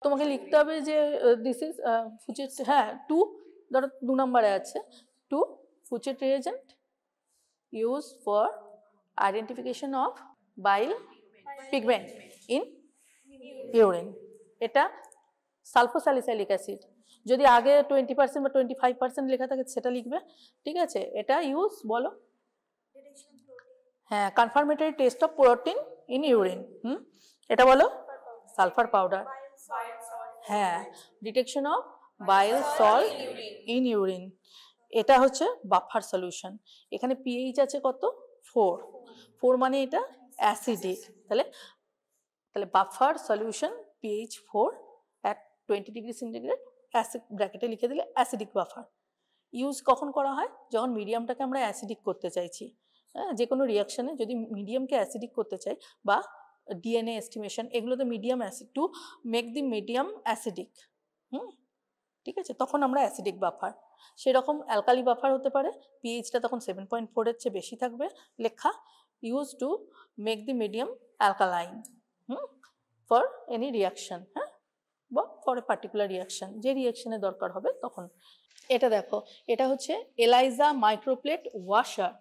তোমাকে লিখতে হবে যে দিস ইজ ফুচেট, হ্যাঁ 2, ধরো 2 নম্বরে আছে 2 Fouchet reagent use for identification of bile pigment in urine. এটা সালফোস্যালিসাইলিক অ্যাসিড, যদি আগে 20% বা 25% লেখা থাকে সেটা লিখবে, ঠিক আছে। এটা ইউজ বলো, হ্যাঁ confirmatory test of protein in urine, এটা বলো সালফার পাউডার, হ্যাঁ detection of bile salt in urine, এটা হচ্ছে বাফার সলিউশন। এখানে পিএইচ আছে কত 4, 4 মানে এটা অ্যাসিডিক, তাহলে buffer solution pH 4 at 20 degree centigrade, acid ব্র্যাকেটে লিখে দিলে অ্যাসিডিক বাফার। ইউজ কখন করা হয়, যখন মিডিয়ামটাকে আমরা অ্যাসিডিক করতে চাইছি, হ্যাঁ যে কোনো রিয়াকশানে যদি মিডিয়ামকে অ্যাসিডিক করতে চাই, বা ডিএনএ এস্টিমেশন, এগুলোতে medium acid two make the medium acidic, ঠিক আছে, তখন আমরা অ্যাসিডিক বাফার। সেরকম অ্যালকালি বাফার হতে পারে, পিএইচটা তখন 7.4 এর চেয়ে বেশি থাকবে লেখা, use to make the medium alkaline for any reaction, হ্যাঁ বা ফর এ পার্টিকুলার রিয়াকশন, যে রিয়াকশনে দরকার হবে তখন। এটা দেখো, এটা হচ্ছে এলাইজা মাইক্রোপ্লেট ওয়াশার।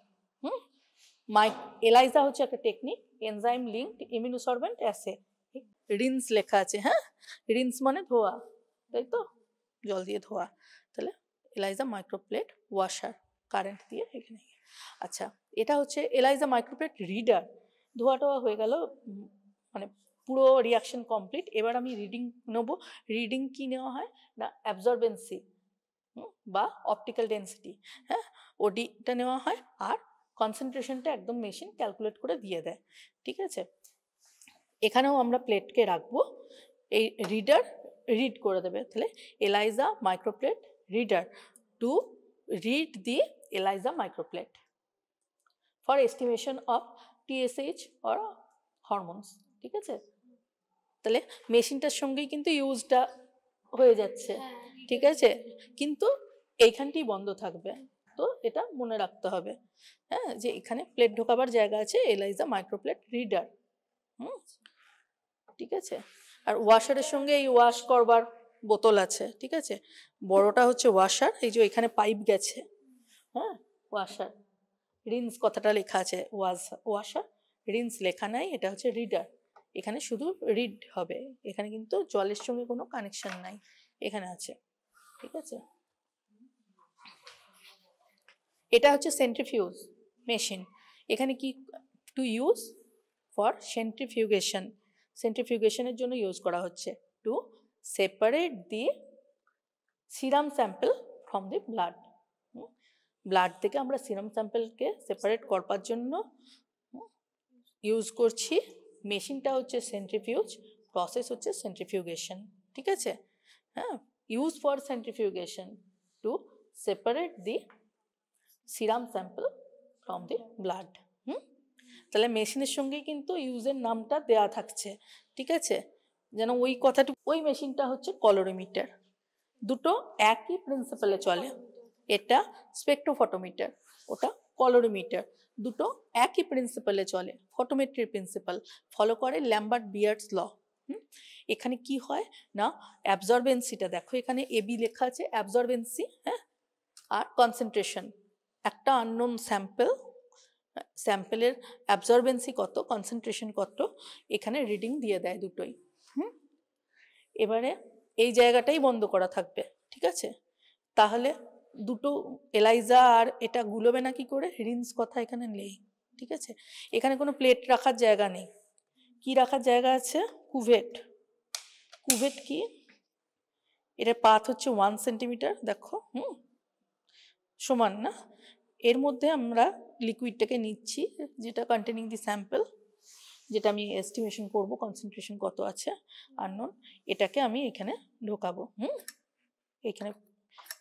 এলাইজা হচ্ছে একটা technique, enzyme linked immunosorbent assay, rinse লেখা আছে, হ্যাঁ রিন্স মানে ধোয়া, তাই তো, জল দিয়ে ধোয়া, তাহলে এলাইজা মাইক্রোপ্লেট ওয়াশার কারেন্ট দিয়ে এখানে। আচ্ছা, এটা হচ্ছে এলাইজা মাইক্রোপ্লেট রিডার, ধোয়া টোয়া হয়ে গেল, মানে পুরো রিয়াকশন কমপ্লিট। এবার আমি রিডিং নেব। রিডিং কি নেওয়া হয় না, অ্যাবজর্বেন্সি বা অপটিক্যাল ডেন্সিটি, হ্যাঁ ওডিটা নেওয়া হয়, আর কনসেন্ট্রেশনটা একদম মেশিন ক্যালকুলেট করে দিয়ে দেয়, ঠিক আছে। এখানেও আমরা প্লেটকে রাখবো, এই রিডার রিড করে দেবে, তাহলে ELISA microplate reader to read the ELISA microplate for estimation of TSH or hormones, ঠিক আছে। তাহলে মেশিনটার সঙ্গেই কিন্তু ইউজটা হয়ে যাচ্ছে, ঠিক আছে, কিন্তু এইখানটি বন্ধ থাকবে, তো এটা মনে রাখতে হবে, হ্যাঁ যে এখানে প্লেট ঢোকাবার জায়গা আছে, এলাইজা মাইক্রোপ্লেট রিডার, ঠিক আছে। আর ওয়াশারের সঙ্গে এই ওয়াশ করবার বোতল আছে, ঠিক আছে, বড়টা হচ্ছে ওয়াশার, এই যে এখানে পাইপ গেছে, হ্যাঁ ওয়াশার, রিন্স কথাটা লেখা আছে, ওয়াশার রিন্স লেখা নাই, এটা হচ্ছে রিডার, এখানে শুধু রিড হবে, এখানে কিন্তু জলের সঙ্গে কোনো কানেকশন নাই, এখানে আছে, ঠিক আছে। এটা হচ্ছে সেন্ট্রিফিউজ মেশিন, এখানে কি টু ইউজ ফর সেন্ট্রিফিউগেশন, সেন্ট্রিফিউগেশনের জন্য ইউজ করা হচ্ছে, to separate the serum sample from the blood, blood থেকে আমরা সিরাম স্যাম্পলকে সেপারেট করবার জন্য ইউজ করছি। মেশিনটা হচ্ছে সেন্ট্রিফিউজ, প্রসেস হচ্ছে সেন্ট্রিফিউগেশন, ঠিক আছে, হ্যাঁ use for centrifugation to separate the serum sample from the blood. তাহলে মেশিনের সঙ্গেই কিন্তু ইউজের নামটা দেয়া থাকছে, ঠিক আছে, যেন ওই কথাটুকু। ওই মেশিনটা হচ্ছে কলোরিমিটার, দুটো একই প্রিন্সিপালে চলে, এটা স্পেকট্রোফটোমিটার, ওটা কলোরিমিটার, দুটো একই প্রিন্সিপালে চলে, ফটোমেট্রির প্রিন্সিপাল ফলো করে ল্যাম্বার্ট বিয়ার্ডস ল। এখানে কি হয় না, অ্যাবজর্বেন্সিটা দেখো, এখানে এবি লেখা আছে অ্যাবজর্বেন্সি, হ্যাঁ আর কনসেন্ট্রেশন, একটা আননোন স্যাম্পল, স্যাম্পলের অ্যাবজর্বেন্সি কত, কনসেন্ট্রেশন কত, এখানে রিডিং দিয়ে দেয় দুটোই। এবারে এই জায়গাটাই বন্ধ করা থাকবে, ঠিক আছে, তাহলে দুটো এলাইজা আর এটা গুলোবে না কি করে, রিন্স কথা এখানে নেই, ঠিক আছে। এখানে কোনো প্লেট রাখার জায়গা নেই, কি রাখার জায়গা আছে, কুভেট। কুভেট কি, এটার পাথ হচ্ছে 1 সেন্টিমিটার, দেখো সমান না, এর মধ্যে আমরা লিকুইডটাকে নিচ্ছি, যেটা কন্টেনিং দি স্যাম্পল, যেটা আমি এস্টিমেশন করব কনসেন্ট্রেশন কত আছে আননোন, এটাকে আমি এখানে ঢোকাবো, এখানে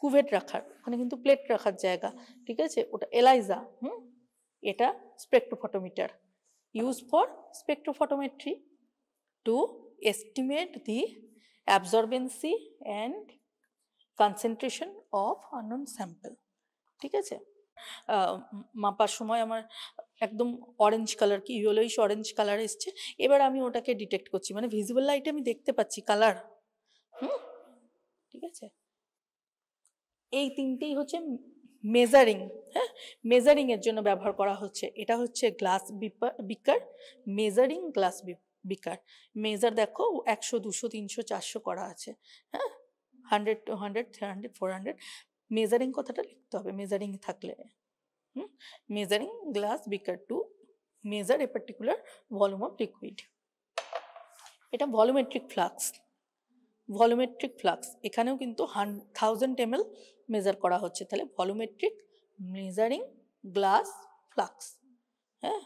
কুভেট রাখার, ওখানে কিন্তু প্লেট রাখার জায়গা, ঠিক আছে, ওটা এলাইজা, এটা spectrophotometer, use for spectrophotometry to estimate the absorbency and concentration of unknown sample, ঠিক আছে। মাপার সময় আমার একদম অরেঞ্জ কালার, কি ইয়েলোইশ অরেঞ্জ কালার এসছে, এবার আমি ওটাকে ডিটেক্ট করছি, মানে ভিজিবল লাইটে আমি দেখতে পাচ্ছি কালার, ঠিক আছে। এই তিনটেই হচ্ছে মেজারিং, হ্যাঁ, মেজারিং এর জন্য ব্যবহার করা হচ্ছে। এটা হচ্ছে গ্লাস বিকার, মেজারিং গ্লাস বিকার। মেজার দেখো 100 200 300 400 করা আছে, হ্যাঁ, 100 200 300 400, মেজারিং কথাটা লিখতে হবে মেজারিং থাকলে। Measuring glass beaker two measure a particular volume of liquid. এটা ভলিউমেট্রিক ফ্লাক্স, ভলিউমেট্রিক ফ্লাক্স এখানেও কিন্তু 1000 ml মেজার করা হচ্ছে, তাহলে ভলিউমেট্রিক মেজারিং গ্লাস ফ্লাক্স। হ্যাঁ,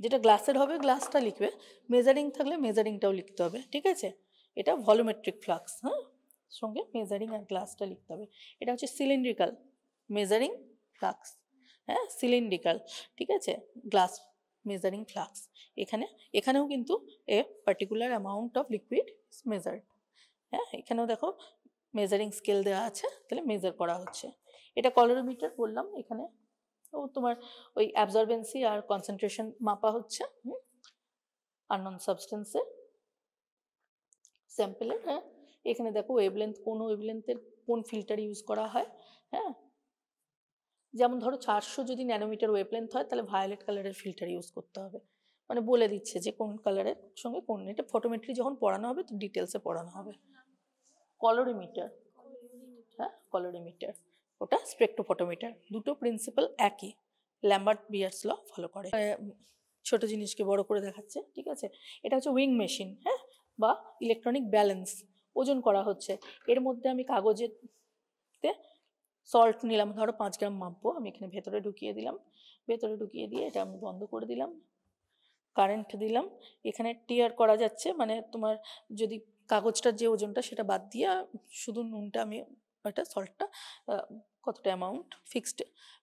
যেটা গ্লাসের হবে গ্লাসটা লিখবে, মেজারিং থাকলে মেজারিংটাও লিখতে হবে, ঠিক আছে। এটা ভলিউমেট্রিক ফ্লাক্স, হ্যাঁ, সঙ্গে মেজারিং আর গ্লাসটা লিখতে হবে। এটা হচ্ছে সিলিন্ড্রিক্যাল মেজারিং ফ্লাক্স, হ্যাঁ, সিলিন্ড্রিক্যাল, ঠিক আছে, গ্লাস মেজারিং ফ্লাক্স। এখানেও কিন্তু a particular amount of liquid is measured. হ্যাঁ, এখানেও দেখো মেজারিং স্কেল দেওয়া আছে, তাহলে মেজার করা হচ্ছে। এটা ক্যালোরিমিটার বললাম, এখানে ও তোমার ওই অ্যাবজর্বেন্সি আর কনসেন্ট্রেশন মাপা হচ্ছে আননোন সাবস্টেন্সে স্যাম্পেলের। হ্যাঁ, এখানে দেখো ওয়েভলেন্থ, কোন ওয়েভলেন্থের কোন ফিল্টার ইউজ করা হয়। হ্যাঁ, যেমন ধরো 400 যদি ন্যানোমিটার ওয়েভলেন্থ হয়, তাহলে ভায়োলেট কালারের ফিল্টার ইউজ করতে হবে, মানে বলে দিচ্ছে যে কোন কালারের সঙ্গে কোন। এটা ফটোমেট্রি যখন পড়ানো হবে তো ডিটেলসে পড়ানো হবে। কলোরিমিটার, হ্যাঁ, কলোরিমিটার, ওটা স্পেকট্রোফটোমিটার, দুটো প্রিন্সিপাল একই, ল্যাম্বার্ট বিয়ার্স ল ফলো করে। ছোট জিনিসকে বড় করে দেখাচ্ছে, ঠিক আছে। এটা হচ্ছে উইং মেশিন, হ্যাঁ, বা ইলেকট্রনিক ব্যালেন্স, ওজন করা হচ্ছে। এর মধ্যে আমি কাগজেতে সল্ট নিলাম, ধরো 5 গ্রাম মাপবো, আমি এখানে ভেতরে ঢুকিয়ে দিলাম, ভেতরে ঢুকিয়ে দিয়ে এটা আমি বন্ধ করে দিলাম, কারেন্ট দিলাম। এখানে টিয়ার করা যাচ্ছে, মানে তোমার যদি কাগজটার যে ওজনটা সেটা বাদ দিয়ে শুধু নুনটা আমি ওটা সল্টটা কতটা amount fixed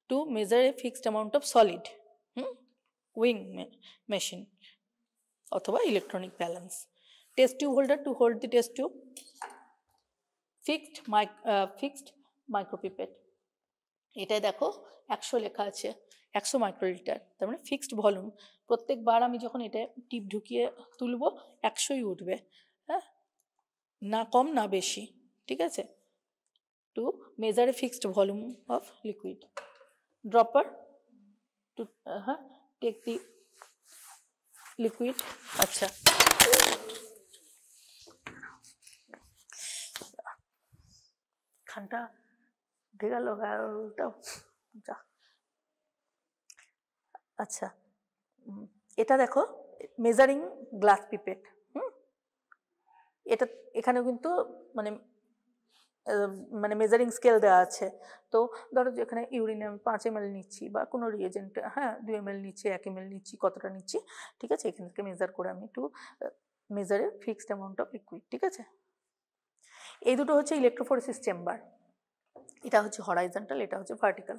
to measure a fixed amount of solid, weighing machine অথবা electronic balance. Test tube holder to hold the test tube, fixed micropipette. এটাই দেখো 100 লেখা আছে, 100 মাইক্রোলিটার, তার মানে ফিক্সড ভলিউম। প্রত্যেকবার আমি যখন এটা টিপ ঢুকিয়ে তুলবো 100ই উঠবে, হ্যাঁ, না কম না বেশি, ঠিক আছে। To measure a fixed volume of liquid. Dropper to, হ্যাঁ, টেক দি লিকুইড। আচ্ছা, খানটা উঠে গেল গালটাও, যা। আচ্ছা, এটা দেখো মেজারিং গ্লাস পিপেট, এটা এখানেও কিন্তু মানে মানে মেজারিং স্কেল দেওয়া আছে। তো ধরো যেখানে ইউরিন আমি 5 ml নিচ্ছি, বা কোনো রিয়েজেন্ট, হ্যাঁ, 2 ml নিচ্ছি, 1 ml নিচ্ছি, কতটা নিচ্ছি, ঠিক আছে, এখান থেকে মেজার করে আমি একটু মেজারে ফিক্সড অ্যামাউন্ট অফ লিকুইড, ঠিক আছে। এই দুটো হচ্ছে ইলেকট্রোফোরেসিস চেম্বার, এটা হচ্ছে হরাইজন্টাল, এটা হচ্ছে ভার্টিক্যাল।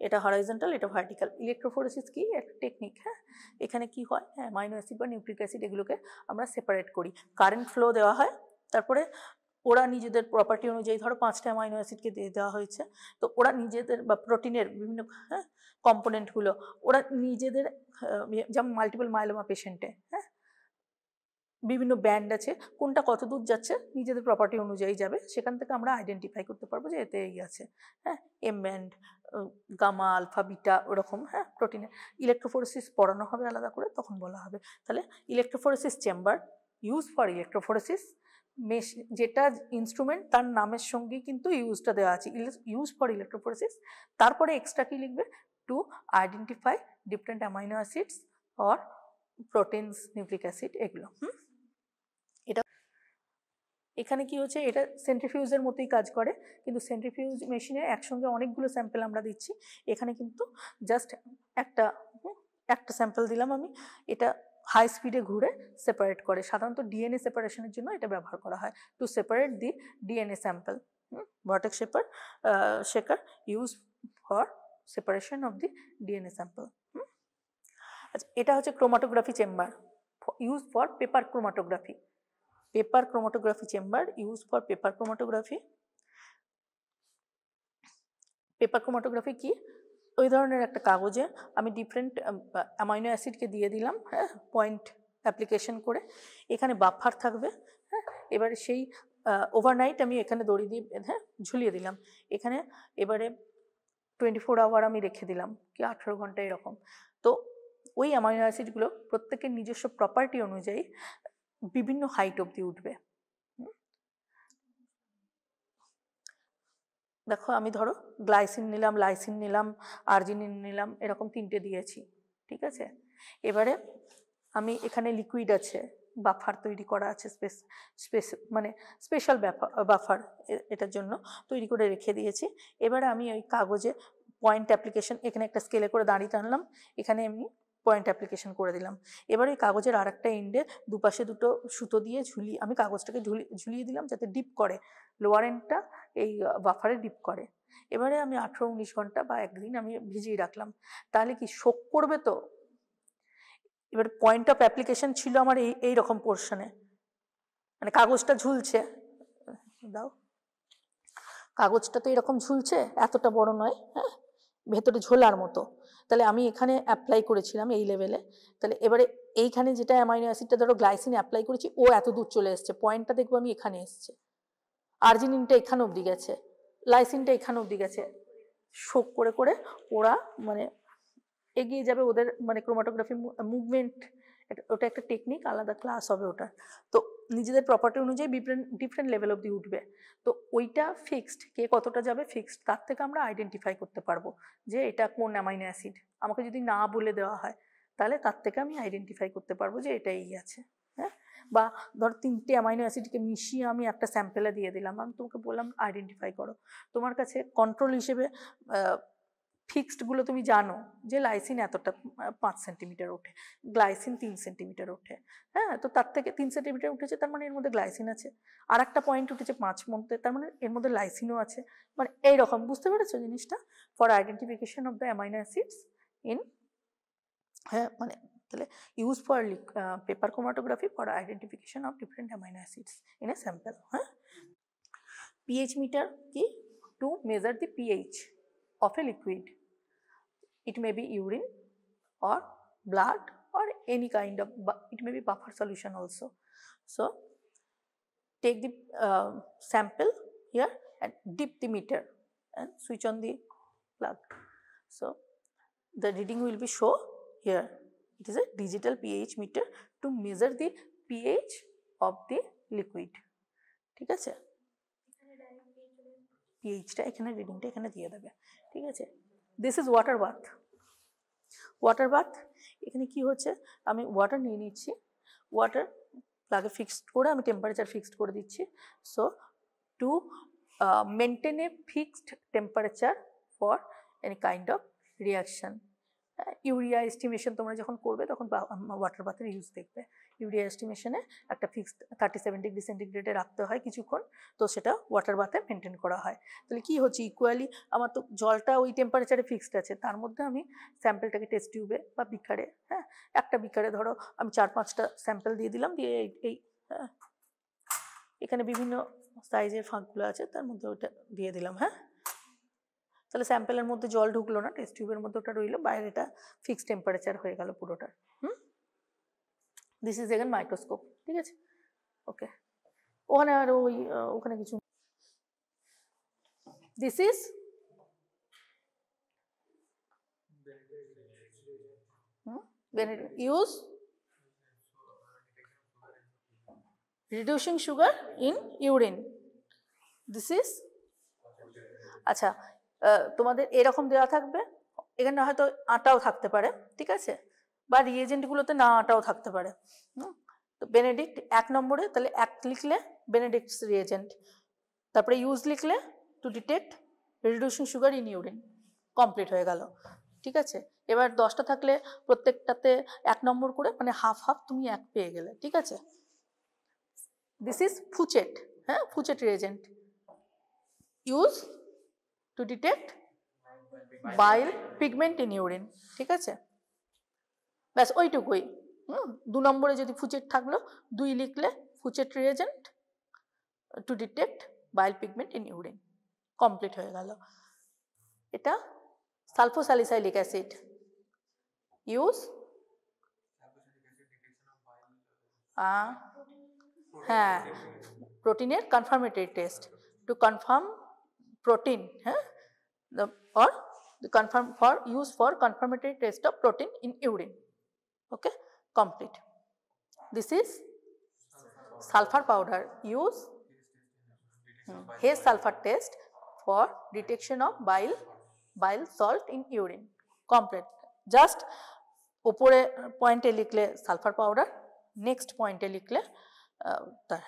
এটা হরাইজন্টাল, এটা ভার্টিক্যাল। ইলেকট্রোফোরেসিস কি একটা টেকনিক, হ্যাঁ, এখানে কি হয়, অ্যামাইনো অ্যাসিড বা নিউক্লিক অ্যাসিড এগুলোকে আমরা সেপারেট করি, কারেন্ট ফ্লো দেওয়া হয়, তারপরে ওরা নিজেদের প্রপার্টি অনুযায়ী, ধরো 5টা অ্যামাইনো অ্যাসিডকে দিয়ে দেওয়া হয়েছে, তো ওরা নিজেদের, বা প্রোটিনের বিভিন্ন, হ্যাঁ, কম্পোনেন্টগুলো ওরা নিজেদের, যেমন মাল্টিপল মাইলোমা পেশেন্টে, হ্যাঁ, বিভিন্ন ব্যান্ড আছে, কোনটা কত দূর যাচ্ছে নিজেদের প্রপার্টি অনুযায়ী যাবে, সেখান থেকে আমরা আইডেন্টিফাই করতে পারবো যে এতে এই আছে, হ্যাঁ, M band, gamma, alpha, beta, ওরকম, হ্যাঁ, প্রোটিনে। ইলেকট্রোফোরেসিস পড়ানো হবে আলাদা করে, তখন বলা হবে। তাহলে electrophoresis chamber use for electrophoresis, যেটা ইনস্ট্রুমেন্ট তার নামের সঙ্গেই কিন্তু ইউজটা দেওয়া আছে, ইউজ ফর ইলেকট্রোফোরেসিস। তারপরে এক্সট্রা কি লিখবে, to identify different amino acids or proteins, nucleic acid, এগুলো। এটা এখানে কি হচ্ছে, এটা সেন্ট্রিফিউজের মতোই কাজ করে, কিন্তু সেন্ট্রিফিউজ মেশিনে একসঙ্গে অনেকগুলো স্যাম্পল আমরা দিচ্ছি, এখানে কিন্তু জাস্ট একটা স্যাম্পল দিলাম আমি, এটা হাই স্পিডে ঘুরে সেপারেট করে। সাধারণত ডিএনএ সেপারেশনের জন্য এটা ব্যবহার করা হয়, to separate the DNA sample. Vortex shaker use for separation of the DNA sample. আচ্ছা, এটা হচ্ছে chromatography chamber, use for paper chromatography. Paper chromatography chamber use for paper chromatography. Paper chromatography কি, ওই ধরনের একটা কাগজে আমি ডিফারেন্ট অ্যামাইনো অ্যাসিডকে দিয়ে দিলাম, হ্যাঁ, পয়েন্ট অ্যাপ্লিকেশন করে, এখানে বাফার থাকবে, হ্যাঁ, এবারে সেই ওভারনাইট আমি এখানে দড়ি দিয়ে বেঁধে ঝুলিয়ে দিলাম এখানে। এবারে 24 আওয়ার আমি রেখে দিলাম, কি 18 ঘন্টা এরকম। তো ওই অ্যামাইনো অ্যাসিডগুলো প্রত্যেকের নিজস্ব প্রপার্টি অনুযায়ী বিভিন্ন হাইট অবধি উঠবে। দেখো আমি ধরো গ্লাইসিন নিলাম, লাইসিন নিলাম, আর্জিনিন নিলাম, এরকম 3টে দিয়েছি, ঠিক আছে। এবারে আমি এখানে লিকুইড আছে, বাফার তৈরি করা আছে, মানে স্পেশাল বাফার এটার জন্য তৈরি করে রেখে দিয়েছি। এবারে আমি ওই কাগজে পয়েন্ট অ্যাপ্লিকেশন, এখানে একটা স্কেলে করে দাঁড়িয়ে টানলাম, এখানে আমি পয়েন্ট অ্যাপ্লিকেশন করে দিলাম। এবার ওই কাগজের আর একটা এন্ডে দুপাশে দুটো সুতো দিয়ে আমি কাগজটাকে ঝুলিয়ে দিলাম যাতে ডিপ করে, লোয়ার এন্ডটা এই বাফারে ডিপ করে। এবারে আমি 18-19 ঘন্টা বা একদিন আমি ভিজিয়ে রাখলাম, তাহলে কি শোক করবে তো। এবার পয়েন্ট অফ অ্যাপ্লিকেশন ছিল আমার এই রকম পোর্শনে, মানে কাগজটা ঝুলছে, দাও, কাগজটা তো এরকম ঝুলছে, এতটা বড় নয়, হ্যাঁ, ভেতরে ঝোলার মতো। তাহলে আমি এখানে অ্যাপ্লাই করেছিলাম এই লেভেলে, তাহলে এবারে এইখানে যেটা অ্যামাইনো অ্যাসিডটা ধরো গ্লাইসিন অ্যাপ্লাই করেছি, ও এত দূর চলে এসছে, পয়েন্টটা দেখবো আমি এখানে এসছে, আর্জিনিনটা এখানে অবধি গেছে, লাইসিনটা এখানে অবধি গেছে। শোক করে করে ওরা মানে এগিয়ে যাবে, ওদের মানে ক্রোমাটোগ্রাফি মুভমেন্ট, ওটা একটা টেকনিক, আলাদা ক্লাস হবে ওটা। তো নিজেদের প্রপার্টি অনুযায়ী ডিফারেন্ট লেভেল অবধি উঠবে। তো ওইটা ফিক্সড, কে কতটা যাবে ফিক্সড, তার থেকে আমরা আইডেন্টিফাই করতে পারবো যে এটা কোন অ্যামাইনো অ্যাসিড। আমাকে যদি না বলে দেওয়া হয় তাহলে তার থেকে আমি আইডেন্টিফাই করতে পারবো যে এটাই আছে, হ্যাঁ। বা ধর 3টে অ্যামাইনো অ্যাসিডকে মিশিয়ে আমি একটা স্যাম্পেলে দিয়ে দিলাম, আমি তোমাকে বললাম আইডেন্টিফাই করো। তোমার কাছে কন্ট্রোল হিসেবে ফিক্সডগুলো তুমি জানো যে লাইসিন এতটা 5 সেন্টিমিটার ওঠে, গ্লাইসিন 3 সেন্টিমিটার ওঠে, হ্যাঁ। তো তার থেকে 3 সেন্টিমিটার উঠেছে, তার মানে এর মধ্যে গ্লাইসিন আছে। আর একটা পয়েন্ট উঠেছে 5 মধ্যে, তার মানে এর মধ্যে লাইসিনও আছে। মানে এইরকম, বুঝতে পেরেছো জিনিসটা? For identification of the amino acids in, হ্যাঁ, মানে তাহলে use for paper chromatography for identification of different amino acids in a sample, হ্যাঁ। পিএইচ মিটার কি, two measure the pH of a liquid. It may be urine or blood or any kind of, it may be buffer solution also. So take the sample here and dip the meter and switch on the plug. So the reading will be show here. It is a digital pH meter to measure the pH of the liquid. ঠিক আছে, পিএইচটা এখানে রিডিংটা এখানে দিয়ে দেবে, ঠিক আছে। This is water bath. Water bath, এখানে কি হচ্ছে, আমি ওয়াটার নিয়ে নিচ্ছি, ওয়াটার প্লাগে ফিক্সড করে আমি টেম্পারেচার ফিক্সড করে দিচ্ছি। So to maintain a fixed temperature for any kind of reaction. Urea estimation তোমরা যখন করবে তখন ওয়াটার বাথের ইউজ দেখবে। ইউরিয়া এস্টিমেশনে একটা ফিক্সড 37 ডিগ্রি সেন্টিগ্রেডে রাখতে হয় কিছুক্ষণ, তো সেটা ওয়াটার বাথে মেনটেন করা হয়। তাহলে কি হচ্ছে, ইকুয়ালি আমার তো জলটা ওই টেম্পারেচারে ফিক্সড আছে, তার মধ্যে আমি স্যাম্পেলটাকে টেস্ট টিউবে বা বিকারে, হ্যাঁ, একটা বিকারে ধরো আমি 4-5টা স্যাম্পেল দিয়ে দিলাম, দিয়ে এই হ্যাঁ, এখানে বিভিন্ন সাইজের ফাঁকগুলো আছে, তার মধ্যে ওটা দিয়ে দিলাম, হ্যাঁ। তাহলে স্যাম্পেলের মধ্যে জল ঢুকলো না, টেস্ট টিউবের মধ্যে ওটা রইলো, বাইরেটা ফিক্সড টেম্পারেচার হয়ে গেল পুরোটার। দিস ইজ এগেন মাইক্রোস্কোপ, ঠিক আছে, ওকে। ওখানে আর ওখানে কিছু, this is use reducing sugar in urine. This is, আচ্ছা, তোমাদের এরকম দেওয়া থাকবে, এখানে হয়তো আটাও থাকতে পারে, ঠিক আছে, বা রিয়েজেন্টগুলোতে না আটাও থাকতে পারে। তো বেনেডিক্ট 1 নম্বরে, তাহলে 1 লিখলে বেনেডিক্টস রিয়েজেন্ট, তারপরে ইউজ লিখলে to detect reducing sugar in urine, complete হয়ে গেল, ঠিক আছে। এবার 10টা থাকলে প্রত্যেকটাতে 1 নম্বর করে, মানে হাফ হাফ তুমি 1 পেয়ে গেলে, ঠিক আছে। দিস ইজ ফুচেট, হ্যাঁ, Fouchet reagent use to detect bile pigment in urine, ঠিক আছে, ব্যাস ওইটুকুই। 2 নম্বরে যদি ফুচেট থাকলো 2 লিখলে Fouchet reagent to detect bile pigment in urine, complete হয়ে গেল। এটা সালফোস্যালিসাইলিক অ্যাসিড ইউজ, হ্যাঁ, প্রোটিনের confirmatory test to confirm protein, হ্যাঁ, or the confirm for use for confirmatory test of protein in urine. Okay, complete. This is sulfur powder use Hess sulfur test for detection of bile salt in urine. Complete. Just উপরে পয়েন্টে লিখলে sulphur powder, next পয়েন্টে লিখলে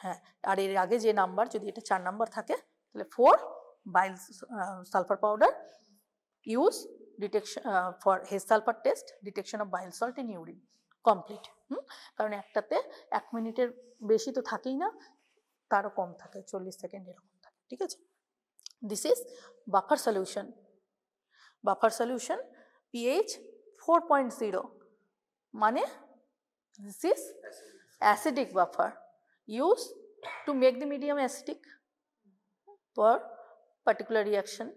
হ্যাঁ, আর এর আগে যে number যদি এটা 4 নাম্বার থাকে তাহলে 4 bile sulphur powder use detection for Hay's sulphur test detection of bile salt in urine. Complete. কারণ একটাতে 1 মিনিটের বেশি তো থাকেই না, তারও কম থাকে, 40 সেকেন্ড এরকম থাকে, ঠিক আছে। This is buffer solution. Buffer solution pH 4.0 মানে this is acidic buffer used to make the medium acidic for particular reaction.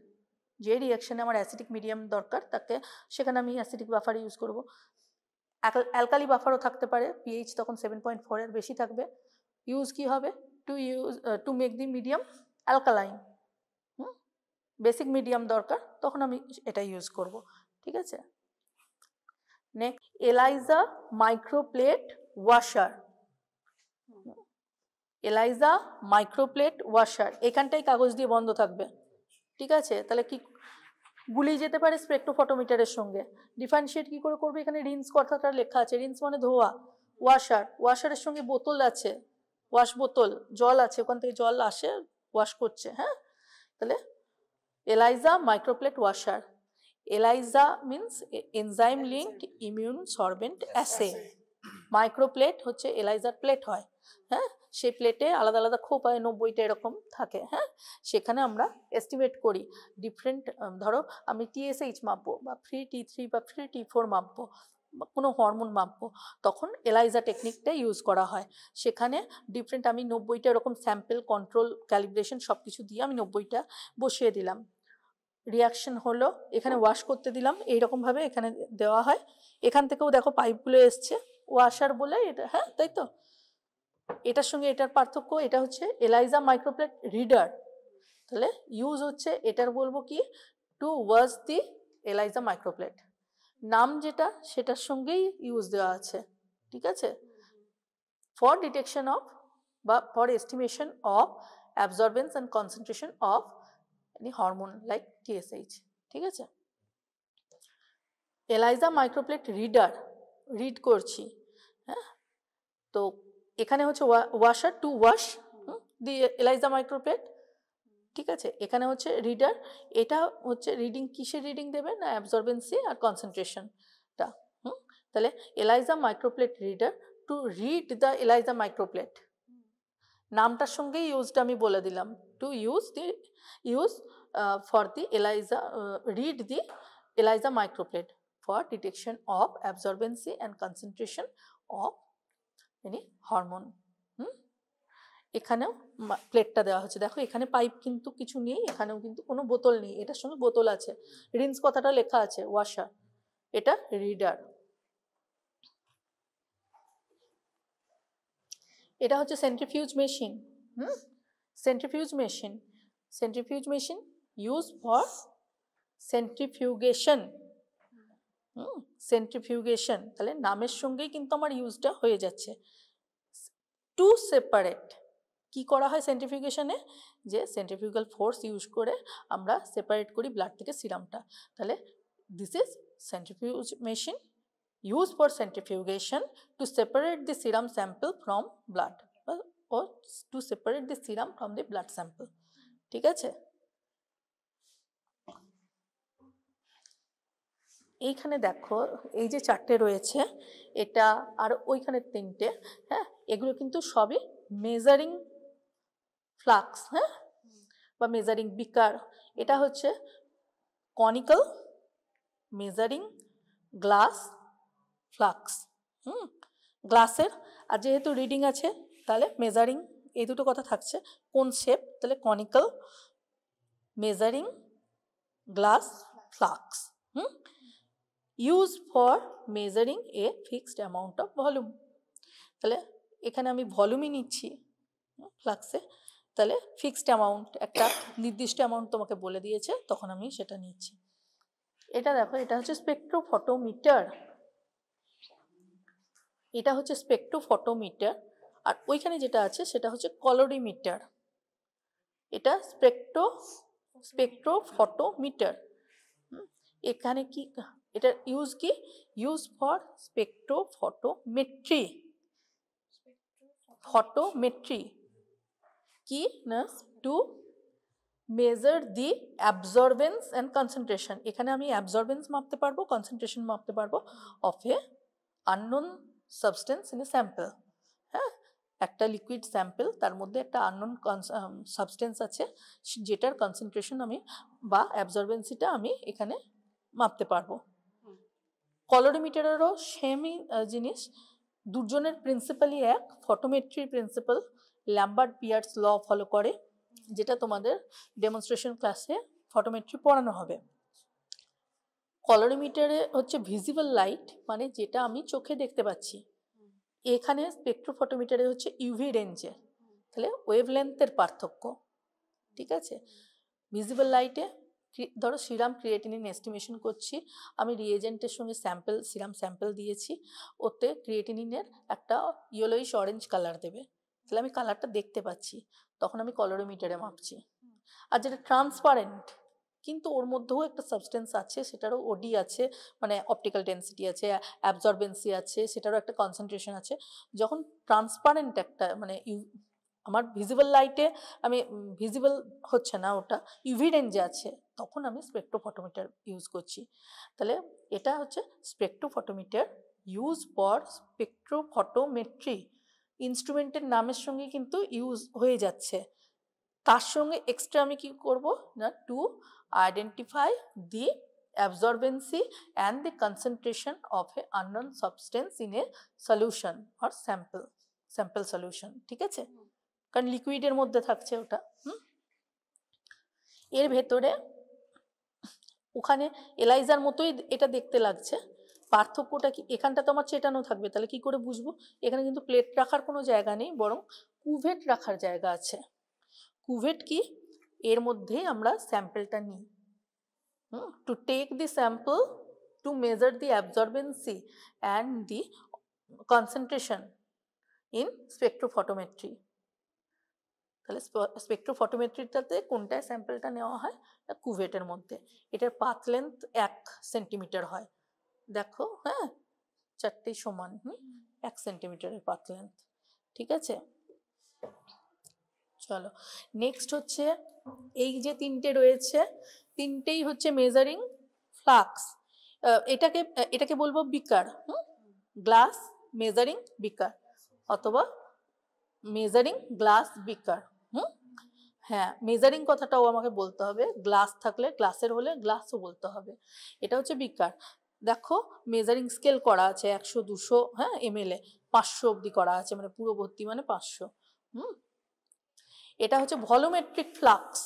যে রিঅ্যাকশনে আমার অ্যাসিডিক মিডিয়াম দরকার তাকে সেখানে আমি অ্যাসিডিক বাফার ইউজ করব। অ্যালকালি বাফারও থাকতে পারে, pH তখন 7.4 এর বেশি থাকবে। ইউজ কি হবে? To make the medium alkaline. Basic medium দরকার তখন আমি এটা ইউজ করব, ঠিক আছে। Next ELISA microplate washer. ELISA microplate washer, এখানটাই কাগজ দিয়ে বন্ধ থাকবে, ঠিক আছে। তাহলে কি গুলিয়ে যেতে পারে স্পেকট্রোফটোমিটারের সঙ্গে। ডিফারেন্সিয়েট কি করে করবে? এখানে রিন্স কথাটা লেখা আছে, রিন্স মানে ধোয়া। ওয়াশার, ওয়াশারের সঙ্গে বোতল আছে, ওয়াশ বোতল, জল আছে, ওখান থেকে জল আসে, ওয়াশ করছে, হ্যাঁ। তাহলে ELISA microplate washer. ELISA means enzyme linked immune sorbent as. Microplate হচ্ছে এলাইজার প্লেট হয়, হ্যাঁ, সেই প্লেটে আলাদা আলাদা খোপ হয়, 90টা এরকম থাকে, হ্যাঁ। সেখানে আমরা এস্টিমেট করি ডিফারেন্ট, ধরো আমি TSH মাপবো বা ফ্রি T3 বা ফ্রি T4 মাপবো, কোনো হরমোন মাপবো, তখন এলাইজা টেকনিকটা ইউজ করা হয়। সেখানে ডিফারেন্ট আমি 90টা এরকম স্যাম্পল কন্ট্রোল ক্যালিব্রেশন সব কিছু দিয়ে আমি 90টা বসিয়ে দিলাম। রিয়াকশন হলো, এখানে ওয়াশ করতে দিলাম, এইরকমভাবে এখানে দেওয়া হয়। এখান থেকেও দেখো পাইপগুলো এসছে, ওয়াশার বলে এটা, হ্যাঁ, তাই তো। এটার সঙ্গে এটার পার্থক্য, এটা হচ্ছে এলাইজা মাইক্রোপ্লেট রিডার। তাহলে ইউজ হচ্ছে এটার বলবো কি, টু ওয়াশ দি এলাইজা মাইক্রোপ্লেট। নাম যেটা সেটার সঙ্গেই ইউজ দেওয়া আছে, ঠিক আছে। ফর ডিটেকশন অফ বা for estimation of absorbance and concentration of any hormone like TSH, ঠিক আছে। এলাইজা মাইক্রোপ্লেট রিডার, রিড করছি, হ্যাঁ। তো এখানে হচ্ছে ওয়াশার, টু ওয়াশ দি এলাইজা মাইক্রোপ্লেট, ঠিক আছে। এখানে হচ্ছে রিডার, এটা হচ্ছে রিডিং, কিসের রিডিং দেবে না, অ্যাবজর্বেন্সি আর কনসেন্ট্রেশনটা। তাহলে ELISA microplate reader to read the ELISA microplate, নামটার সঙ্গেই ইউজটা আমি বলে দিলাম, to use for the ELISA, read the ELISA microplate for detection of absorbency and concentration of any hormone. এখানেও প্লেটটা দেওয়া হচ্ছে, দেখো এখানে পাইপ কিন্তু কিছু নেই, এখানেও কিন্তু কোনো বোতল নেই, এটার সঙ্গে বোতল আছে, রিন্স কথাটা লেখা আছে, ওয়াশার, এটা রিডার। এটা হচ্ছে centrifuge machine. Centrifuge machine, centrifuge machine use for centrifugation. Centrifugation, তাহলে নামের সঙ্গেই কিন্তু আমার ইউজটা হয়ে যাচ্ছে। টু সেপারেট, কি করা হয় সেন্ট্রিফিউগেশনে, যে সেন্ট্রিফিউগাল ফোর্স ইউজ করে আমরা সেপারেট করি ব্লাড থেকে সিরামটা। তাহলে this is centrifuge machine use for centrifugation to separate the serum sample from blood, or to separate the serum from the blood sample, ঠিক আছে। এইখানে দেখো এই যে 4টে রয়েছে, এটা আর ওইখানে 3টে, হ্যাঁ, এগুলো কিন্তু সবই মেজারিং ফ্লাক্স, হ্যাঁ, বা মেজারিং বিকার। এটা হচ্ছে কনিক্যাল মেজারিং গ্লাস ফ্লাক্স, গ্লাসের, আর যেহেতু রিডিং আছে তাহলে মেজারিং, এই দুটো কথা থাকছে। কোন শেপ, তাহলে conical measuring glass flask, use for measuring a fixed amount of volume. তাহলে এখানে আমি ভলিউমই নিচ্ছি, ফ্লাক্সে, তাহলে ফিক্সড অ্যামাউন্ট, একটা নির্দিষ্ট অ্যামাউন্ট তোমাকে বলে দিয়েছে, তখন আমি সেটা নিচ্ছি। এটা দেখো, এটা হচ্ছে স্পেকট্রোফটোমিটার, এটা হচ্ছে স্পেকট্রোফটোমিটার। আর ওইখানে যেটা আছে সেটা হচ্ছে কলোরিমিটার। এটা স্পেকট্রোফটোমিটার। এখানে কি, এটা ইউজ কি, ইউজ ফর স্পেকট্রোফটোমেট্রি। ফটোমেট্রি কি না, two measure the absorbance and concentration. এখানে আমি অ্যাবজর্বেন্স মাপতে পারবো, কনসেন্ট্রেশন মাপতে পারবো of A unknown substance in a sample. হ্যাঁ, একটা লিকুইড স্যাম্পল, তার মধ্যে একটা আননোন সাবস্টেন্স আছে, যেটার কনসেন্ট্রেশন আমি বা অ্যাবজর্বেন্সিটা আমি এখানে মাপতে পারবো। কলোরিমিটারেরও সেমই জিনিস, দুজনের প্রিন্সিপালই এক, ফটোমেট্রির principle Lambert Beer's law follow করে, যেটা তোমাদের ডেমনস্ট্রেশন ক্লাসে ফটোমেট্রি পড়ানো হবে। কলোরিমিটারে হচ্ছে ভিজিবল লাইট, মানে যেটা আমি চোখে দেখতে পাচ্ছি। এখানে স্পেকট্রোফটোমিটারে হচ্ছে ইউভি রেঞ্জে, তাহলে ওয়েভলেন্থের পার্থক্য। ঠিক আছে, ভিজিবল লাইটে ধরো সিরাম ক্রিয়েটিনিন এস্টিমেশন করছি, আমি রিয়েজেন্টের সঙ্গে সিরাম স্যাম্পল দিয়েছি, ওতে ক্রিয়েটিনিনের একটা ইয়েলোইশ অরেঞ্জ কালার দেবে, তাহলে আমি কালারটা দেখতে পাচ্ছি, তখন আমি কলোরিমিটারে মাপছি। আর যেটা ট্রান্সপারেন্ট, কিন্তু ওর মধ্যেও একটা সাবস্টেন্স আছে, সেটারও ওডি আছে, মানে অপটিক্যাল ডেন্সিটি আছে, অ্যাবজর্বেন্সি আছে, সেটারও একটা কনসেন্ট্রেশন আছে। যখন ট্রান্সপারেন্ট একটা, মানে আমার ভিজিবল লাইটে আমি ভিজিবল হচ্ছে না, ওটা ইউভি রেঞ্জে আছে, তখন আমি স্পেকট্রোফটোমিটার ইউজ করছি। তাহলে এটা হচ্ছে স্পেকট্রোফটোমিটার ইউজ ফর স্পেকট্রোফটোমেট্রি। ইনস্ট্রুমেন্টের নামের সঙ্গে কিন্তু ইউজ হয়ে যাচ্ছে, তার সঙ্গে এক্সট্রা আমি কি করব না, to identify the absorbency and the concentration of a unknown substance in a solution or sample solution। ঠিক আছে, কারণ লিকুইডের মধ্যে থাকছে ওটা। এর ভেতরে ওখানে এলাইজার মতোই এটা দেখতে লাগছে, পার্থক্যটা কি, এখানটা তো আমার চেটানো থাকবে, তাহলে কি করে বুঝবো? এখানে কিন্তু প্লেট রাখার কোনো জায়গা নেই, বরং কুভেট রাখার জায়গা আছে। কুভেট কি, এর মধ্যে আমরা স্যাম্পলটা নিই, to take the sample to measure the absorbency and the concentration in spectrophotometry. তাহলে স্পেকট্রোফটোমেট্রিটাতে কোনটায় স্যাম্পলটা নেওয়া হয়, কুভেটের মধ্যে। এটার পাথ লেন্থ 1 সেন্টিমিটার হয়, দেখো, হ্যাঁ, চারটেই সমান, 1 সেন্টিমিটারের পাথ লেন্থ। ঠিক আছে, চলো নেক্সট হচ্ছে, এই যে তিনটে রয়েছে, তিনটেই হচ্ছে মেজারিং ফ্লাক্স। এটাকে বলবো বিকার, গ্লাস মেজারিং বিকার, অথবা মেজারিং গ্লাস বিকার। হ্যাঁ, মেজারিং কথাটাও আমাকে বলতে হবে, গ্লাস থাকলে, গ্লাসের হলে গ্লাসও বলতে হবে। এটা হচ্ছে বিকার, দেখো মেজারিং স্কেল করা আছে 100, 200, হ্যাঁ, ml, 500 অবধি করা আছে, মানে পুরো ভর্তি মানে 500। এটা হচ্ছে volumetric flask,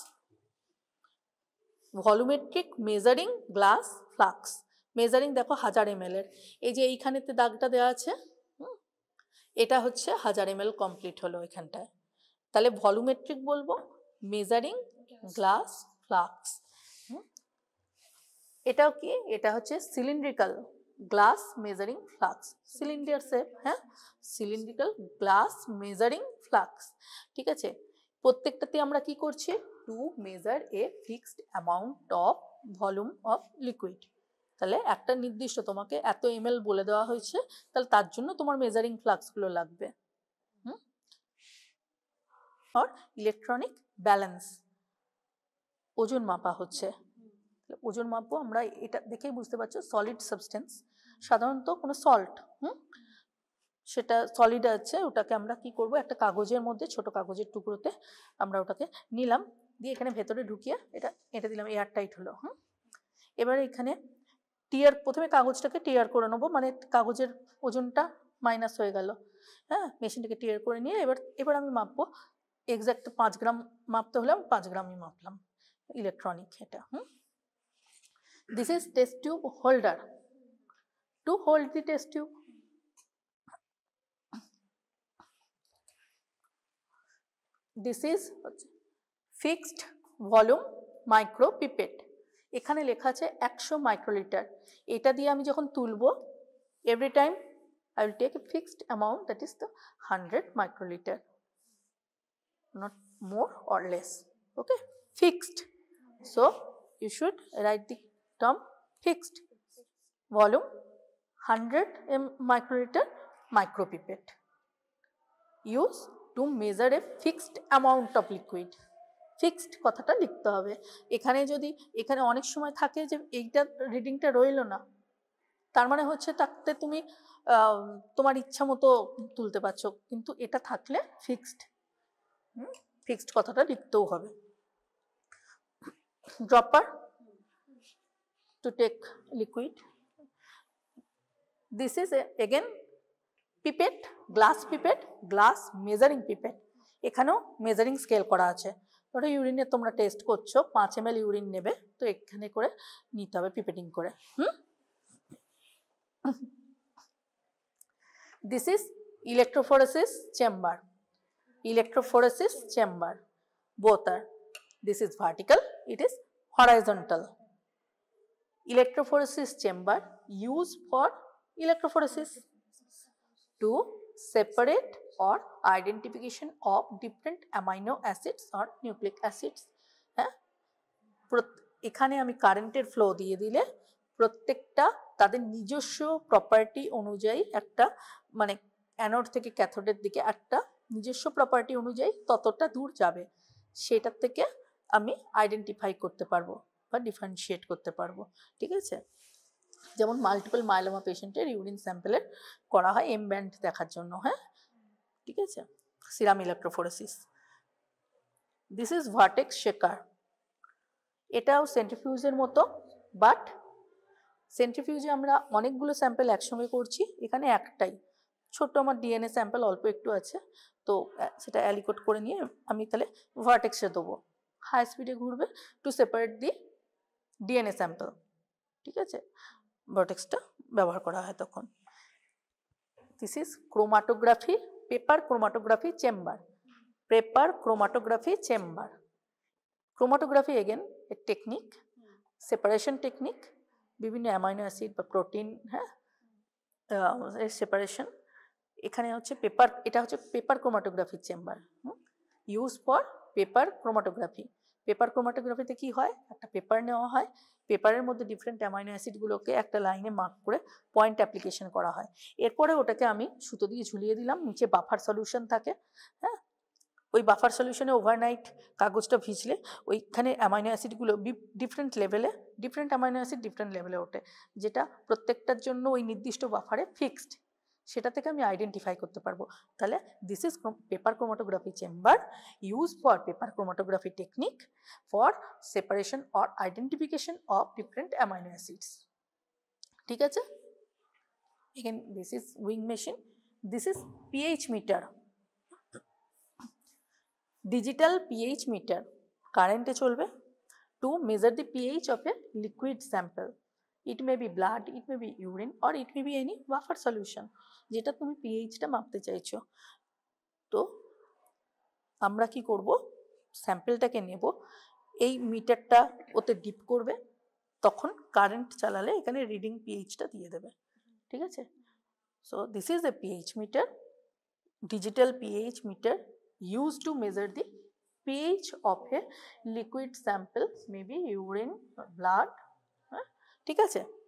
volumetric measuring glass flask. Measuring দেখো 1000 ml এর, এই যে এইখানেতে দাগটা দেওয়া আছে, এটা হচ্ছে 1000 ml কমপ্লিট হলো এখানটায়, তাহলে ভলিউমেট্রিক বলবো, মেজারিং গ্লাস ফ্লাক্স। এটাও কি, এটা হচ্ছে cylindrical glass measuring flask, cylinder shape, হ্যাঁ, সিলিন্ড্রিক্যাল গ্লাস মেজারিং ফ্লাক্স। ঠিক আছে, প্রত্যেকটাতে আমরা কি করছি, to measure a fixed amount of volume of liquid. তাহলে একটা নির্দিষ্ট তোমাকে এত ml বলে দেওয়া হয়েছে, তাহলে তার জন্য তোমার মেজারিং ফ্লাক্সগুলো লাগবে। আর ইলেকট্রনিক ব্যালেন্স, ওজন মাপা হচ্ছে, ওজন মাপবো আমরা, এটা দেখেই বুঝতে পারছো সলিড সাবস্টেন্স, সাধারণত কোনো সল্ট, সেটা সলিড আছে, ওটাকে আমরা কি করব, একটা কাগজের মধ্যে, ছোট কাগজের টুকরোতে আমরা ওটাকে নিলাম, দিয়ে এখানে ভেতরে ঢুকিয়ে এটা দিলাম, এয়ার টাইট হলো। এবারে এখানে টিয়ার, প্রথমে কাগজটাকে টিয়ার করে নেবো, মানে কাগজের ওজনটা মাইনাস হয়ে গেল, হ্যাঁ, মেশিনটাকে টিয়ার করে নিয়ে এবার আমি মাপবো, এক্সাক্ট 5 গ্রাম মাপতে হলে আমি 5 গ্রামই মাপলাম, ইলেকট্রনিক এটা। This is test tube holder. To hold the test tube, this is fixed volume micropipette, এখানে লেখা আছে 100 মাইক্রোলিটার। এটা দিয়ে আমি যখন তুলবো every time I will take a fixed amount, that is the 100 microliter, not more or less. Okay, fixed. So you should write the term fixed volume 100 microliter micropipette, used to measure a fixed amount of liquid. Fixed কথাটা লিখতে হবে। এখানে যদি এখানে অনেক সময় থাকে যে এইটা রিডিংটা রইল না, তার মানে হচ্ছে তাতে তুমি তোমার ইচ্ছা মতো তুলতে পারছো, কিন্তু এটা থাকলে ফিক্সড, ফিক্সড কথাটা লিখতেও হবে। Dropper to take liquid, this is again pipette, glass pipette, glass measuring pipette. এখানেও মেজারিং স্কেল করা আছে। ওটা ইউরিনে তোমরা টেস্ট করছো, 5 ml ইউরিন নেবে, তো এখানে করে নিতে হবে পিপেটিং করে। This is electrophoresis chamber. Electrophoresis chamber. Both are. This is vertical, it is horizontal. Electrophoresis chamber used for electrophoresis to separate or identification of different amino acids or nucleic acids. এখানে আমি কারেন্টের ফ্লো দিয়ে দিলে প্রত্যেকটা তাদের নিজস্ব property অনুযায়ী একটা মানে অ্যানোড থেকে ক্যাথোডের দিকে একটা নিজস্ব প্রপার্টি অনুযায়ী ততটা দূর যাবে, সেটার থেকে আমি আইডেন্টিফাই করতে পারবো বা ডিফারেন্সিয়েট করতে পারবো। ঠিক আছে, যেমন মাল্টিপল মাইলোমা পেশেন্টের ইউরিন স্যাম্পেলের করা হয় এম ব্যান্ড দেখার জন্য। হ্যাঁ, ঠিক আছে, serum electrophoresis. This is vertex shaker, এটাও সেন্ট্রিফিউজের মতো, বাট সেন্ট্রিফিউজে আমরা অনেকগুলো স্যাম্পেল একসঙ্গে করছি, এখানে একটাই ছোট আমার ডিএনএ স্যাম্পেল অল্প একটু আছে, তো সেটা অ্যালিকোট করে নিয়ে আমি তাহলে ভার্টেক্সে দেবো, হাই স্পিডে ঘুরবে to separate the DNA sample. ঠিক আছে, ভার্টেক্সটা ব্যবহার করা হয় তখন। This is chromatography, paper chromatography chamber, paper chromatography chamber. Chromatography again a technique, separation technique, বিভিন্ন অ্যামাইনো অ্যাসিড বা প্রোটিন, হ্যাঁ, সেপারেশন। এখানে হচ্ছে পেপার, এটা হচ্ছে paper chromatography chamber, use for paper chromatography. Paper ক্রোমাটোগ্রাফিতে কি হয়, একটা পেপার নেওয়া হয়, পেপারের মধ্যে ডিফারেন্ট অ্যামাইনো অ্যাসিডগুলোকে একটা লাইনে মার্ক করে পয়েন্ট অ্যাপ্লিকেশন করা হয়। এরপরে ওটাকে আমি সুতো দিয়ে ঝুলিয়ে দিলাম, নিচে বাফার সলিউশন থাকে। হ্যাঁ, ওই বাফার সলিউশনে ওভারনাইট কাগজটা ভিজলে ওইখানে অ্যামাইনো অ্যাসিডগুলো ডিফারেন্ট লেভেলে, ডিফারেন্ট অ্যামাইনো অ্যাসিড ডিফারেন্ট লেভেলে ওঠে, যেটা প্রত্যেকটার জন্য ওই নির্দিষ্ট বাফারে ফিক্সড, সেটা থেকে আমি আইডেন্টিফাই করতে পারবো। তাহলে this is paper chromatography chamber use for paper chromatography technique for separation or identification of different amino acids. ঠিক আছে, again this is wing machine, this is pH metre, digital pH metre, কারেন্টে চলবে, two measure the pH of a liquid sample. It may be blood, it may be urine, or it may be any buffer solution, যেটা তুমি পিএইচটা মাপতে চাইছো। তো আমরা কি করব, স্যাম্পেলটাকে নেব, এই মিটারটা ওতে ডিপ করবে, তখন কারেন্ট চালালে এখানে রিডিং পিএইচটা দিয়ে দেবে। ঠিক আছে, so this is a pH metre, digital pH metre used to measure the pH of a liquid sample, maybe urine or blood. ঠিক আছে।